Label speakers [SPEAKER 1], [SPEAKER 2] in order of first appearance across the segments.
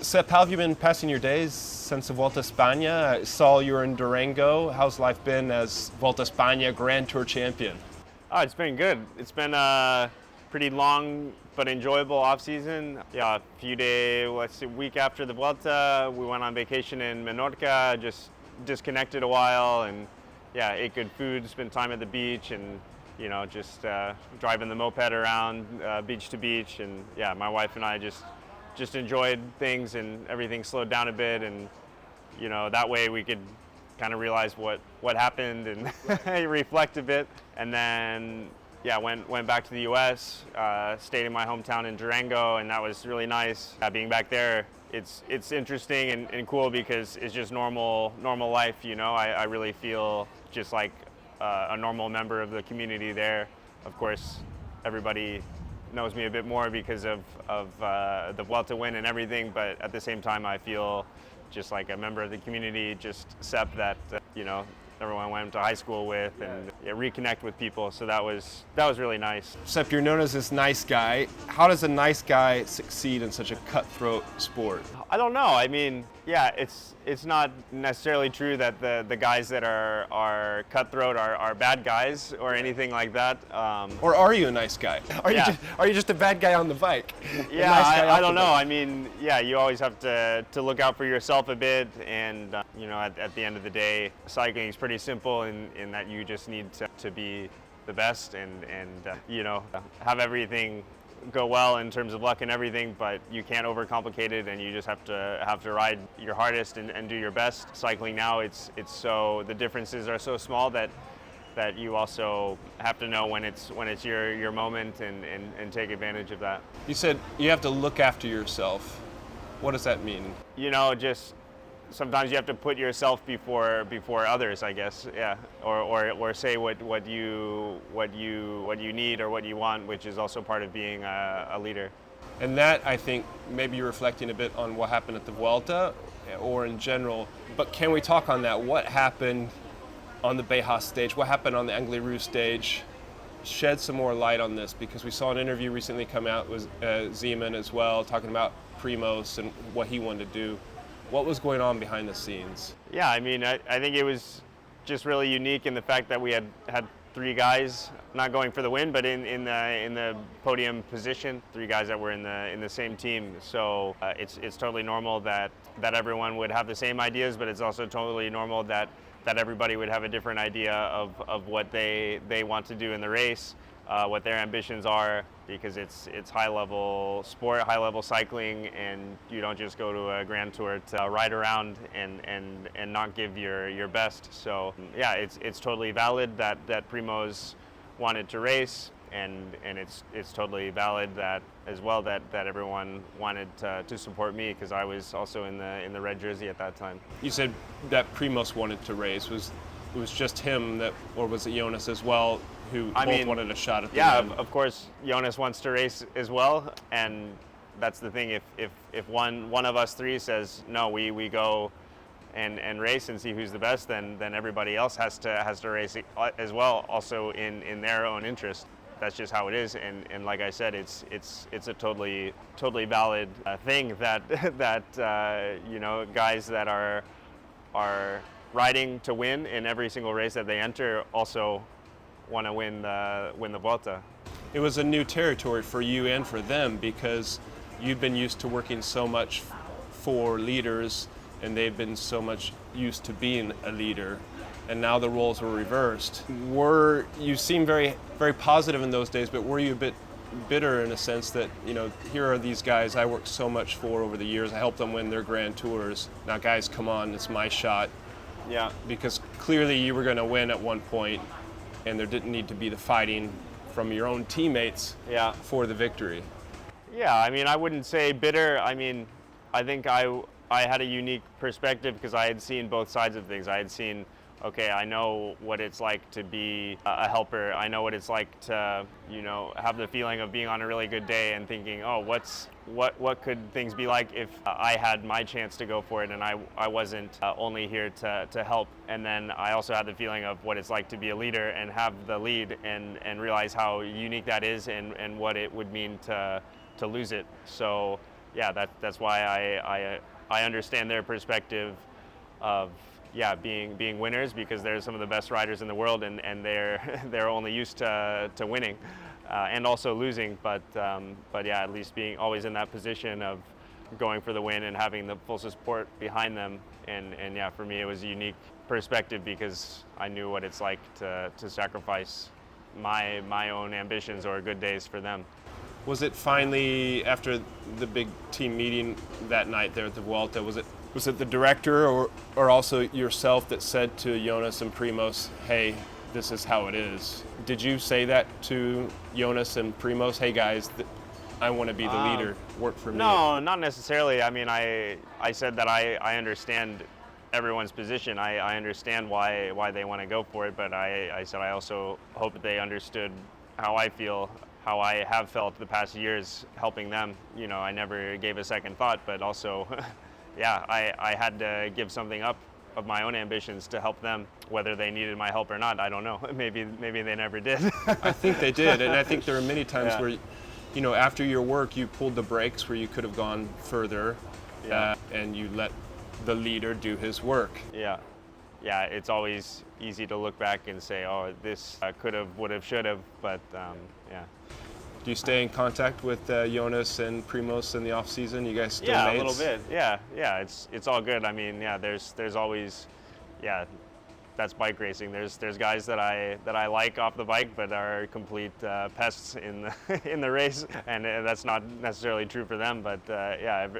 [SPEAKER 1] Sepp, how have you been passing your days since the Vuelta a España? I saw you were in Durango. How's life been as Vuelta a España Grand Tour champion?
[SPEAKER 2] Oh, it's been good. It's been a pretty long but enjoyable off season. Yeah, a few days, week after the Vuelta, we went on vacation in Menorca, just disconnected a while, and yeah, ate good food, spent time at the beach, and just driving the moped around beach to beach, and yeah, my wife and I just enjoyed things, and everything slowed down a bit, and that way we could kind of realize what happened and reflect a bit. And then yeah, went back to the U.S., stayed in my hometown in Durango, and that was really nice. Being back there, it's interesting and cool because it's just normal life. I really feel just like a normal member of the community there. Of course, everybody knows me a bit more because of the Vuelta win and everything, but at the same time I feel just like a member of the community, just Sepp that everyone went to high school with, and reconnect with people. So that was really nice.
[SPEAKER 1] Sepp, you're known as this nice guy. How does a nice guy succeed in such a cutthroat sport?
[SPEAKER 2] I don't know. I mean, yeah, it's not necessarily true that the guys that are cutthroat are bad guys or anything like that.
[SPEAKER 1] Or are you a nice guy? Are you just a bad guy on the bike?
[SPEAKER 2] Yeah,
[SPEAKER 1] nice
[SPEAKER 2] I don't know. I mean, yeah, you always have to look out for yourself a bit, and at the end of the day, cycling is pretty simple in that you just need to be the best and have everything go well in terms of luck and everything, but you can't overcomplicate it, and you just have to ride your hardest and do your best. Cycling now, it's so, the differences are so small that you also have to know when it's your moment and take advantage of that.
[SPEAKER 1] You said you have to look after yourself. What does that mean?
[SPEAKER 2] Just sometimes you have to put yourself before others, I guess. Yeah, or say what you need or what you want, which is also part of being a leader.
[SPEAKER 1] And that, I think, maybe you're reflecting a bit on what happened at the Vuelta or in general. But can we talk on that? What happened on the Bejas stage? What happened on the Angliru stage? Shed some more light on this, because we saw an interview recently come out with Zeman as well, talking about Primoz and what he wanted to do. What was going on behind the scenes?
[SPEAKER 2] Yeah, I mean, I think it was just really unique in the fact that we had three guys not going for the win, but in the podium position, three guys that were in the same team. So it's totally normal that everyone would have the same ideas, but it's also totally normal that everybody would have a different idea of what they want to do in the race, what their ambitions are, because it's high-level sport, high-level cycling, and you don't just go to a Grand Tour to ride around and not give your best. So yeah, it's totally valid that Primoz wanted to race, and it's totally valid that as well that everyone wanted to support me, because I was also in the red jersey at that time.
[SPEAKER 1] You said that Primoz wanted to race. Was just him that, or was it Jonas as well, who both wanted a shot at the
[SPEAKER 2] end?
[SPEAKER 1] Yeah,
[SPEAKER 2] of course, Jonas wants to race as well, and that's the thing. If one of us three says no, we go and race and see who's the best, then everybody else has to race as well, also in their own interest. That's just how it is, and like I said, it's a totally valid thing that guys that are riding to win in every single race that they enter also want to win the Vuelta.
[SPEAKER 1] It was a new territory for you and for them, because you've been used to working so much for leaders, and they've been so much used to being a leader, and now the roles were reversed. You seem very, very positive in those days, but were you a bit bitter in a sense that, here are these guys I worked so much for over the years, I helped them win their Grand Tours, now guys, come on, it's my shot.
[SPEAKER 2] Yeah.
[SPEAKER 1] Because clearly you were going to win at one point, and there didn't need to be the fighting from your own teammates for the victory.
[SPEAKER 2] Yeah, I mean, I wouldn't say bitter. I mean, I think I had a unique perspective because I had seen both sides of things. I had seen, okay, I know what it's like to be a helper. I know what it's like to, have the feeling of being on a really good day and thinking, oh, what could things be like if I had my chance to go for it and I wasn't only here to help. And then I also had the feeling of what it's like to be a leader and have the lead and realize how unique that is and what it would mean to lose it. So yeah, that's why I understand their perspective of being winners, because they're some of the best riders in the world, and they're they're only used to winning and also losing, but yeah, at least being always in that position of going for the win and having the full support behind them, and yeah, for me it was a unique perspective because I knew what it's like to sacrifice my own ambitions or good days for them.
[SPEAKER 1] Was it finally, after the big team meeting that night there at the Vuelta, was it the director or also yourself that said to Jonas and Primoz, hey, this is how it is? Did you say that to Jonas and Primoz, hey guys, I want to be the leader, work for me?
[SPEAKER 2] No, not necessarily. I mean, I said that I understand everyone's position. I understand why they want to go for it, but I said I also hope that they understood how I feel, how I have felt the past years helping them. You know, I never gave a second thought, but also, yeah, I had to give something up of my own ambitions to help them. Whether they needed my help or not, I don't know. Maybe they never did.
[SPEAKER 1] I think they did, and I think there were many times where, you know, after your work, you pulled the brakes where you could have gone further, and you let the leader do his work.
[SPEAKER 2] Yeah, it's always easy to look back and say, oh, this could have, would have, should have, but yeah.
[SPEAKER 1] Do you stay in contact with Jonas and Primoz in the off season? You guys still
[SPEAKER 2] A
[SPEAKER 1] mates?
[SPEAKER 2] little bit. Yeah, it's all good. I mean, yeah, there's always, that's bike racing. There's guys that I like off the bike, but are complete pests in the in the race, and that's not necessarily true for them. But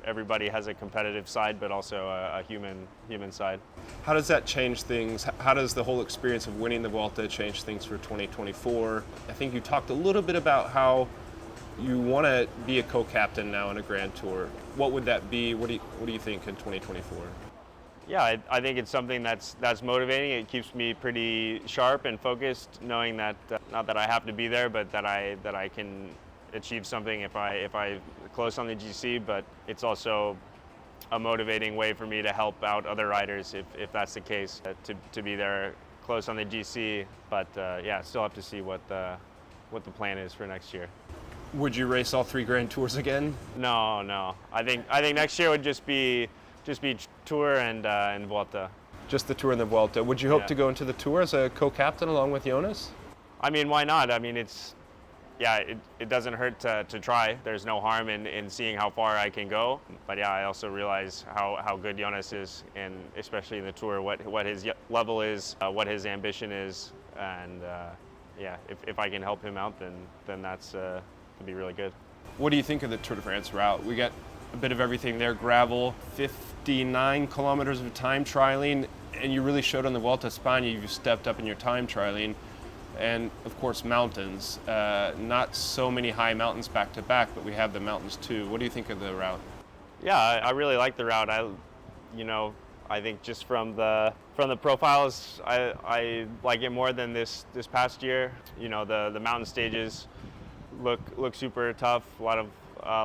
[SPEAKER 2] everybody has a competitive side, but also a human side.
[SPEAKER 1] How does that change things? How does the whole experience of winning the Vuelta change things for 2024? I think you talked a little bit about how you want to be a co-captain now in a Grand Tour. What would that be? What do you think in 2024?
[SPEAKER 2] Yeah, I think it's something that's motivating. It keeps me pretty sharp and focused, knowing that not that I have to be there, but that I can achieve something if I close on the GC. But it's also a motivating way for me to help out other riders if that's the case, to be there close on the GC. But still have to see what the plan is for next year.
[SPEAKER 1] Would you race all 3 Grand Tours again?
[SPEAKER 2] No. I think next year would just be Tour and Vuelta.
[SPEAKER 1] Just the Tour and the Vuelta. Would you hope to go into the Tour as a co-captain along with Jonas?
[SPEAKER 2] I mean, why not? I mean, it doesn't hurt to try. There's no harm in seeing how far I can go. But yeah, I also realize how good Jonas is, and especially in the Tour, what his level is, what his ambition is, and if I can help him out, then that's could be really good.
[SPEAKER 1] What do you think of the Tour de France route? We got a bit of everything there, gravel, 59 kilometers of time trialing, and you really showed on the Vuelta a España you stepped up in your time trialing, and of course mountains. Not so many high mountains back to back, but we have the mountains too. What do you think of the route?
[SPEAKER 2] Yeah, I really like the route. I think just from the profiles, I like it more than this past year. You know, the mountain stages look super tough. A lot of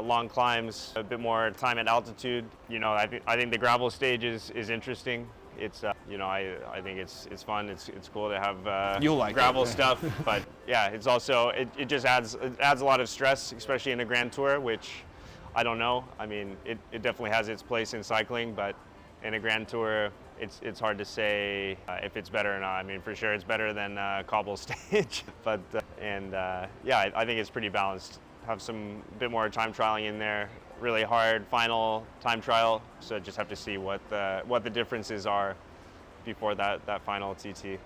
[SPEAKER 2] long climbs, a bit more time at altitude. You know, I think the gravel stage is interesting. It's I think it's fun. It's cool to have
[SPEAKER 1] You'll like
[SPEAKER 2] gravel
[SPEAKER 1] it.
[SPEAKER 2] stuff, but yeah, it's also it just adds a lot of stress, especially in a Grand Tour, which I don't know. I mean, it definitely has its place in cycling, but in a Grand Tour, it's hard to say if it's better or not. I mean, for sure it's better than cobble stage, but I think it's pretty balanced. Have some bit more time trialing in there. Really hard final time trial, so just have to see what the differences are before that final TT.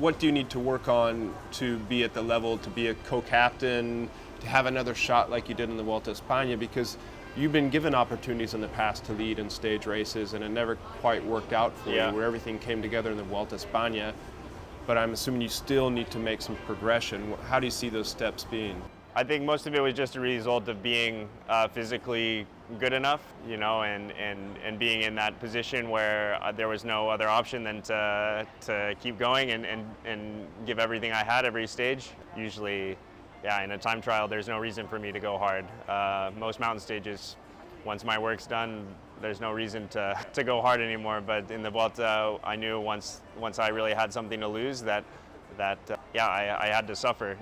[SPEAKER 1] What do you need to work on to be at the level to be a co-captain, to have another shot like you did in the Vuelta a España? Because you've been given opportunities in the past to lead in stage races, and it never quite worked out for you, where everything came together in the Vuelta a España. But I'm assuming you still need to make some progression. How do you see those steps being?
[SPEAKER 2] I think most of it was just a result of being physically good enough, you know, and being in that position where there was no other option than to keep going and give everything I had every stage. Usually, in a time trial, there's no reason for me to go hard. Most mountain stages, once my work's done, there's no reason to go hard anymore. But in the Vuelta, I knew once I really had something to lose that yeah, I had to suffer.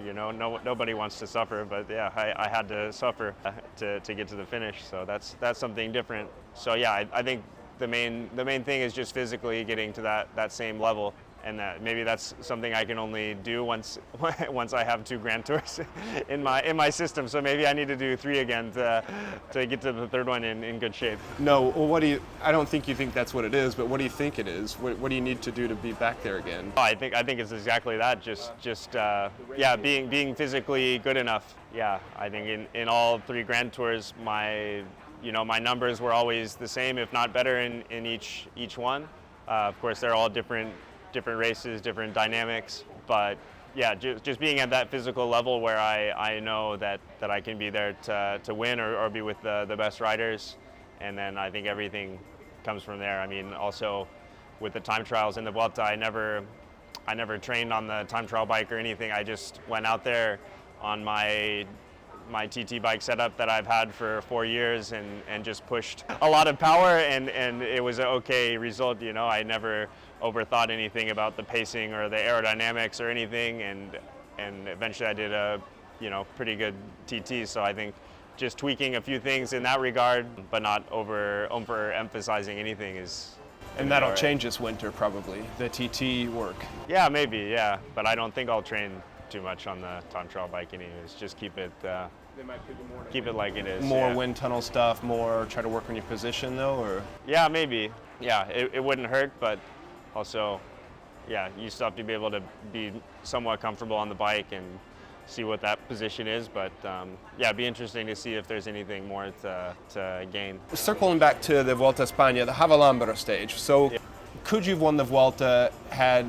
[SPEAKER 2] Nobody wants to suffer, but yeah, I had to suffer to get to the finish. So that's something different. So yeah, I think the main thing is just physically getting to that same level, and that maybe that's something I can only do once I have 2 Grand Tours in my system. So maybe I need to do 3 again to get to the 3rd one in good shape.
[SPEAKER 1] No, well, I don't think you think that's what it is, but what do you think it is? What do you need to do to be back there again?
[SPEAKER 2] I think it's exactly that. Yeah, being physically good enough. Yeah, I think in all 3 Grand Tours, my numbers were always the same, if not better, in each one. Of course, they're all different races, different dynamics, but yeah, just being at that physical level where I know that I can be there to win or be with the best riders, and then I think everything comes from there. I mean, also with the time trials in the Vuelta, I never trained on the time trial bike or anything. I just went out there on my TT bike setup that I've had for 4 years and just pushed a lot of power, and it was an okay result. I never overthought anything about the pacing or the aerodynamics or anything, and eventually I did a pretty good TT. So I think just tweaking a few things in that regard, but not overemphasizing anything is.
[SPEAKER 1] And that'll change this winter probably, the TT work.
[SPEAKER 2] Yeah, maybe, yeah, but I don't think I'll train too much on the time trial bike anyways. Just keep it like it is.
[SPEAKER 1] More wind tunnel stuff, more try to work on your position though, or?
[SPEAKER 2] Yeah, maybe. Yeah, it wouldn't hurt, but also, yeah, you still have to be able to be somewhat comfortable on the bike and see what that position is. But yeah, it'd be interesting to see if there's anything more to gain.
[SPEAKER 1] Circling back to the Vuelta a España, the Havalambra stage. So, yeah. Could you have won the Vuelta had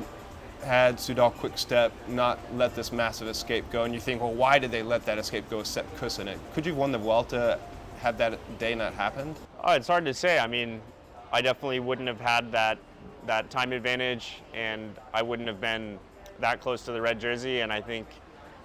[SPEAKER 1] Soudal Quick-Step not let this massive escape go? And you think, well, why did they let that escape go, Sepp Kuss in it? Could you have won the Vuelta had that day not happened?
[SPEAKER 2] Oh, it's hard to say. I mean, I definitely wouldn't have had that time advantage, and I wouldn't have been that close to the red jersey. And I think,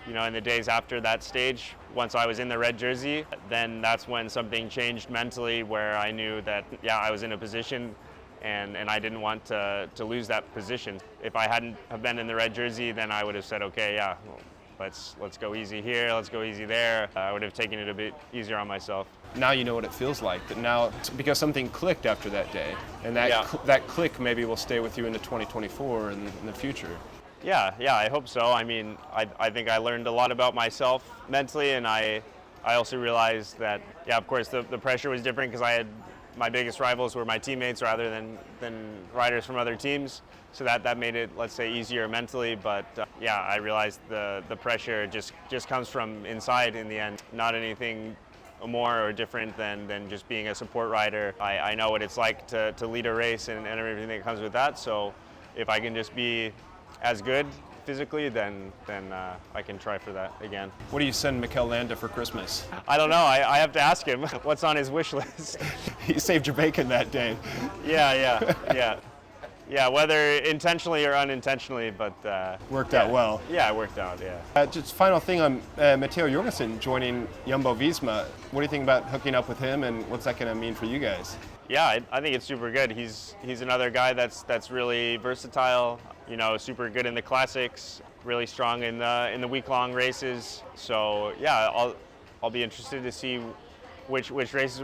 [SPEAKER 2] in the days after that stage, once I was in the red jersey, then that's when something changed mentally, where I knew that, yeah, I was in a position and I didn't want to lose that position. If I hadn't have been in the red jersey, then I would have said, okay, yeah, well, let's go easy here, let's go easy there. I would have taken it a bit easier on myself.
[SPEAKER 1] Now you know what it feels like, but now, because something clicked after that day, and that click maybe will stay with you into 2024 and in the future.
[SPEAKER 2] Yeah, I hope so. I mean, I think I learned a lot about myself mentally, and I also realized that, yeah, of course, the pressure was different because my biggest rivals were my teammates rather than riders from other teams. So that made it, let's say, easier mentally. But yeah, I realized the pressure just comes from inside in the end, not anything more or different than just being a support rider. I know what it's like to lead a race and everything that comes with that. So if I can just be as good physically, then I can try for that again.
[SPEAKER 1] What do you send Mikel Landa for Christmas?
[SPEAKER 2] I don't know. I have to ask him what's on his wish list.
[SPEAKER 1] He saved your bacon that day.
[SPEAKER 2] Yeah, whether intentionally or unintentionally, but
[SPEAKER 1] worked out well.
[SPEAKER 2] Yeah, it worked out. Yeah.
[SPEAKER 1] Just final thing on Matteo Jorgensen joining Jumbo-Visma. What do you think about hooking up with him, and what's that going to mean for you guys?
[SPEAKER 2] Yeah, I think it's super good. He's another guy that's really versatile. Super good in the classics, really strong in the week-long races. So yeah, I'll be interested to see which races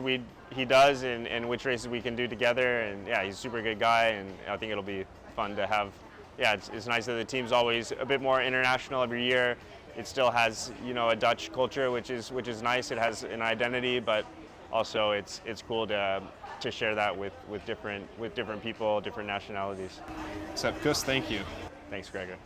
[SPEAKER 2] he does and which races we can do together. And yeah, he's a super good guy, and I think it'll be fun to have. Yeah, it's nice that the team's always a bit more international every year. It still has a Dutch culture, which is nice. It has an identity, but also it's cool to share that with different people, different nationalities.
[SPEAKER 1] Sepp Kuss, thank you.
[SPEAKER 2] Thanks, Gregor.